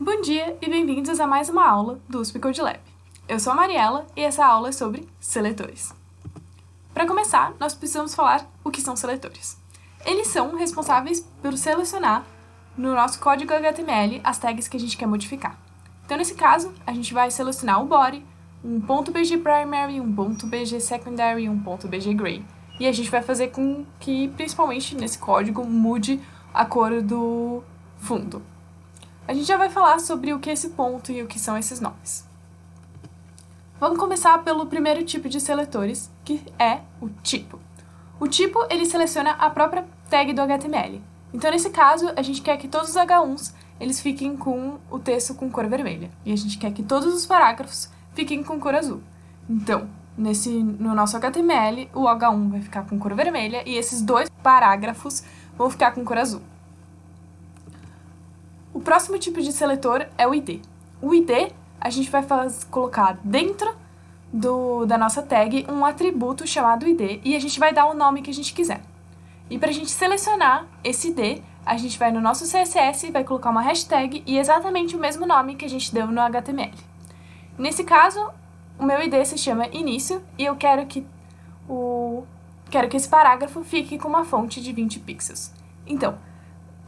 Bom dia e bem-vindos a mais uma aula do USP Code Lab. Eu sou a Mariela e essa aula é sobre seletores. Para começar, nós precisamos falar o que são seletores. Eles são responsáveis por selecionar no nosso código HTML as tags que a gente quer modificar. Então, nesse caso, a gente vai selecionar o body, um .bg primary, um .bg secondary e um .bg gray. E a gente vai fazer com que, principalmente nesse código, mude a cor do fundo. A gente já vai falar sobre o que é esse ponto e o que são esses nomes. Vamos começar pelo primeiro tipo de seletores, que é o tipo. O tipo, ele seleciona a própria tag do HTML. Então, nesse caso, a gente quer que todos os H1s eles fiquem com o texto com cor vermelha. E a gente quer que todos os parágrafos fiquem com cor azul. Então, no nosso HTML, o H1 vai ficar com cor vermelha e esses dois parágrafos vão ficar com cor azul. O próximo tipo de seletor é o ID. O ID, a gente vai colocar dentro da nossa tag um atributo chamado ID e a gente vai dar o nome que a gente quiser. E para a gente selecionar esse ID, a gente vai no nosso CSS, vai colocar uma hashtag e exatamente o mesmo nome que a gente deu no HTML. Nesse caso, o meu ID se chama início e eu quero que esse parágrafo fique com uma fonte de 20 pixels. Então,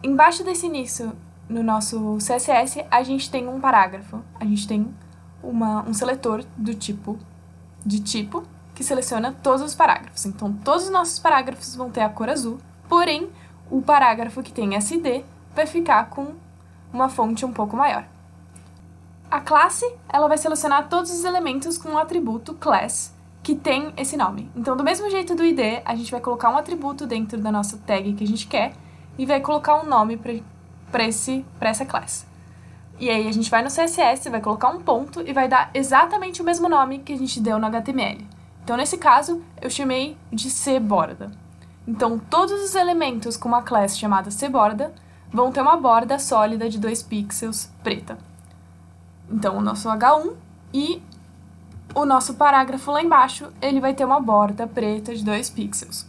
embaixo desse início, no nosso CSS, a gente tem um parágrafo, a gente tem um seletor de tipo, que seleciona todos os parágrafos. Então, todos os nossos parágrafos vão ter a cor azul, porém, o parágrafo que tem SD vai ficar com uma fonte um pouco maior. A classe, ela vai selecionar todos os elementos com o atributo class, que tem esse nome. Então, do mesmo jeito do ID, a gente vai colocar um atributo dentro da nossa tag que a gente quer e vai colocar um nome para essa classe. E aí a gente vai no CSS, vai colocar um ponto e vai dar exatamente o mesmo nome que a gente deu no HTML. Então, nesse caso, eu chamei de cborda. Então, todos os elementos com uma classe chamada cborda vão ter uma borda sólida de 2 pixels preta. Então, o nosso H1 e o nosso parágrafo lá embaixo, ele vai ter uma borda preta de 2 pixels.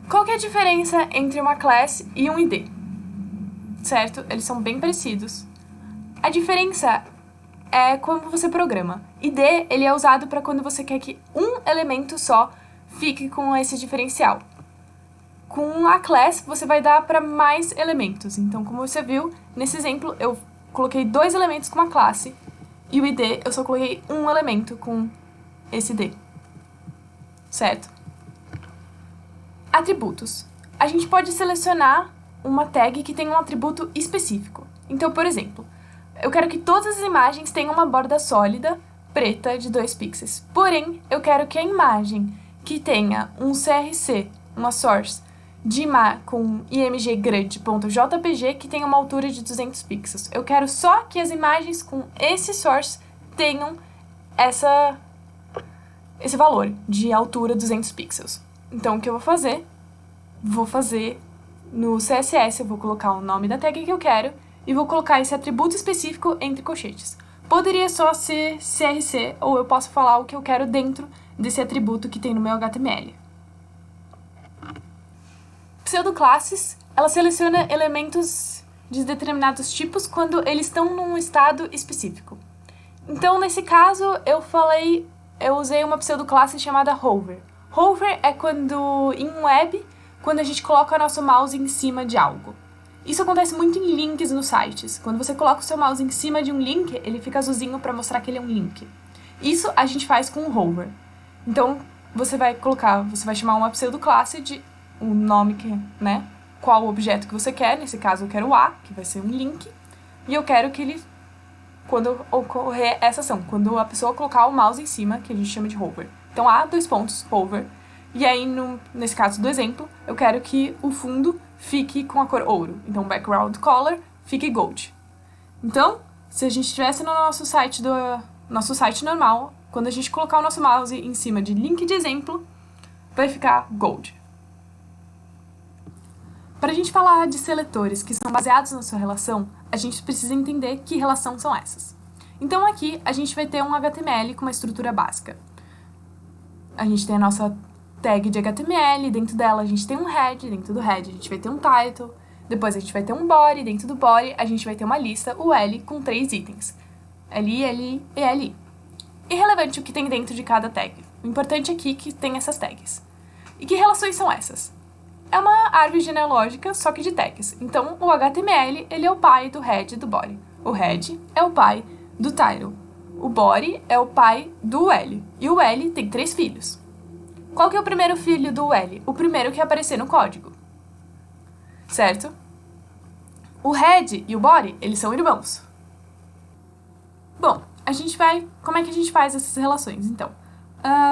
Qual que é a diferença entre uma class e um ID? Certo? Eles são bem parecidos. A diferença é quando você programa. ID, ele é usado para quando você quer que um elemento só fique com esse diferencial. Com a class, você vai dar para mais elementos. Então, como você viu, nesse exemplo, eu coloquei 2 elementos com uma classe e o ID, eu só coloquei um elemento com esse ID. Certo? Atributos. A gente pode selecionar uma tag que tem um atributo específico. Então, por exemplo, eu quero que todas as imagens tenham uma borda sólida, preta, de 2 pixels. Porém, eu quero que a imagem que tenha um CRC, uma source, com imggrid.jpg que tenha uma altura de 200 pixels. Eu quero só que as imagens com esse source tenham esse valor de altura 200 pixels. Então, o que eu vou fazer? Vou fazer no CSS, eu vou colocar o nome da tag que eu quero e vou colocar esse atributo específico entre colchetes. Poderia só ser CRC, ou eu posso falar o que eu quero dentro desse atributo que tem no meu HTML. Pseudoclasses, ela seleciona elementos de determinados tipos quando eles estão num estado específico. Então, nesse caso, eu usei uma pseudoclasse chamada hover. Hover é quando, em web, quando a gente coloca o nosso mouse em cima de algo. Isso acontece muito em links nos sites. Quando você coloca o seu mouse em cima de um link, ele fica azulzinho para mostrar que ele é um link. Isso a gente faz com o hover. Então, você vai chamar uma pseudoclasse de um nome qual objeto que você quer. Nesse caso, eu quero o A, que vai ser um link. E eu quero que ele, quando ocorrer essa ação, quando a pessoa colocar o mouse em cima, que a gente chama de hover. Então, A, hover. E aí, nesse caso do exemplo, eu quero que o fundo fique com a cor ouro. Então, background color fique gold. Então, se a gente estivesse no nosso site normal, quando a gente colocar o nosso mouse em cima de link de exemplo, vai ficar gold. Para a gente falar de seletores que são baseados na sua relação, a gente precisa entender que relação são essas. Então, aqui, a gente vai ter um HTML com uma estrutura básica. A gente tem a nossa tag de HTML, dentro dela a gente tem um head, dentro do head a gente vai ter um title, Depois a gente vai ter um body, dentro do body a gente vai ter uma lista, o L, com 3 itens. LI, LI e LI. Irrelevante o que tem dentro de cada tag. O importante aqui é que tem essas tags. E que relações são essas? É uma árvore genealógica, só que de tags. Então, o HTML, ele é o pai do head e do body. O head é o pai do title. O body é o pai do L. E o L tem 3 filhos. Qual que é o primeiro filho do L? O primeiro que aparecer no código. Certo? O head e o body, eles são irmãos. Bom, como é que a gente faz essas relações, então?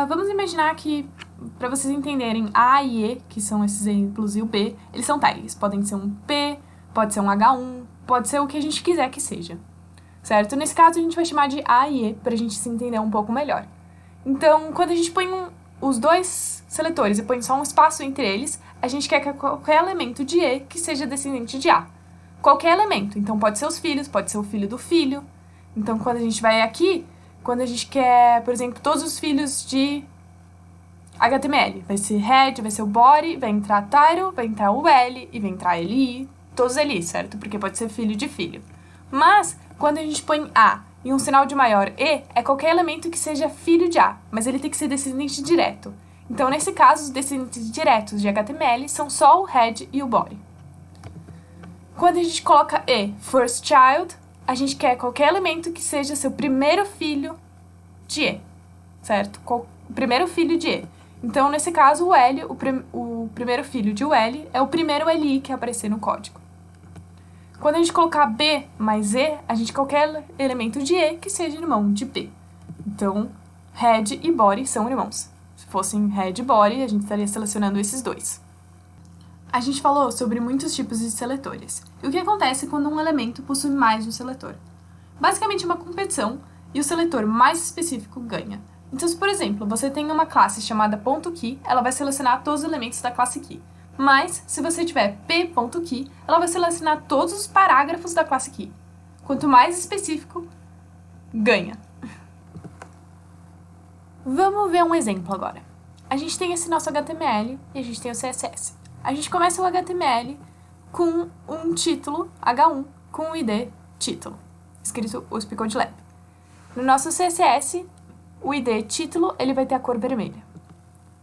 Vamos imaginar que, para vocês entenderem, A e E, que são esses exemplos, e o B, eles são tags. Podem ser um P, pode ser um H1, pode ser o que a gente quiser que seja. Certo? Nesse caso, a gente vai chamar de A e E, para a gente se entender um pouco melhor. Então, quando a gente põe os dois seletores e põe só um espaço entre eles, a gente quer que qualquer elemento de E que seja descendente de A. Qualquer elemento. Então, pode ser os filhos, pode ser o filho do filho. Então, quando a gente vai aqui, quando a gente quer, por exemplo, todos os filhos de HTML, vai ser head, vai ser o body, vai entrar title, vai entrar o L e vai entrar LI, todos LI, certo? Porque pode ser filho de filho. Mas, quando a gente põe A e um sinal de maior E, é qualquer elemento que seja filho de A, mas ele tem que ser descendente direto. Então, nesse caso, os descendentes diretos de HTML são só o head e o body. Quando a gente coloca E, first child, a gente quer qualquer elemento que seja seu primeiro filho de E, certo? O primeiro filho de E. Então, nesse caso, o L, o primeiro filho de L, é o primeiro LI que aparecer no código. Quando a gente colocar B mais E, a gente quer qualquer elemento de E que seja irmão de B. Então, head e body são irmãos. Se fossem head e body, a gente estaria selecionando esses dois. A gente falou sobre muitos tipos de seletores. E o que acontece quando um elemento possui mais de um seletor? Basicamente é uma competição e o seletor mais específico ganha. Então, se por exemplo, você tem uma classe chamada .key, ela vai selecionar todos os elementos da classe key. Mas, se você tiver p.key, ela vai selecionar todos os parágrafos da classe key. Quanto mais específico, ganha. Vamos ver um exemplo agora. A gente tem esse nosso HTML e a gente tem o CSS. A gente começa o HTML com um título H1 com o ID título, escrito USP Code Lab. No nosso CSS, o ID título ele vai ter a cor vermelha.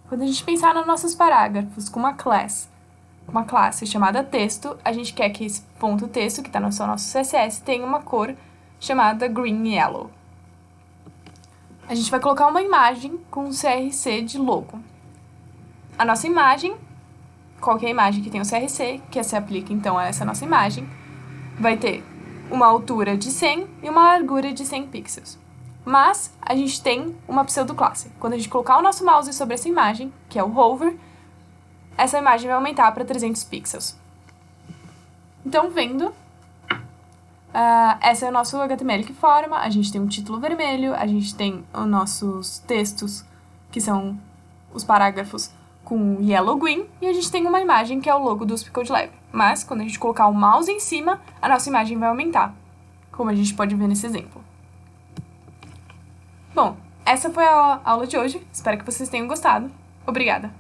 Quando a gente pensar nos nossos parágrafos com uma classe chamada texto, a gente quer que esse ponto texto, que está no nosso CSS, tenha uma cor chamada green yellow. A gente vai colocar uma imagem com um CRC de logo. A nossa imagem, qualquer imagem que tenha o CRC, que se aplica então a essa nossa imagem, vai ter uma altura de 100 e uma largura de 100 pixels. Mas a gente tem uma pseudoclasse. Quando a gente colocar o nosso mouse sobre essa imagem, que é o hover, essa imagem vai aumentar para 300 pixels. Então, vendo, esse é o nosso HTML que forma, a gente tem um título vermelho, a gente tem os nossos textos, que são os parágrafos com yellow green, e a gente tem uma imagem que é o logo do USP Code Lab. Mas, quando a gente colocar o mouse em cima, a nossa imagem vai aumentar, como a gente pode ver nesse exemplo. Bom, essa foi a aula de hoje. Espero que vocês tenham gostado. Obrigada!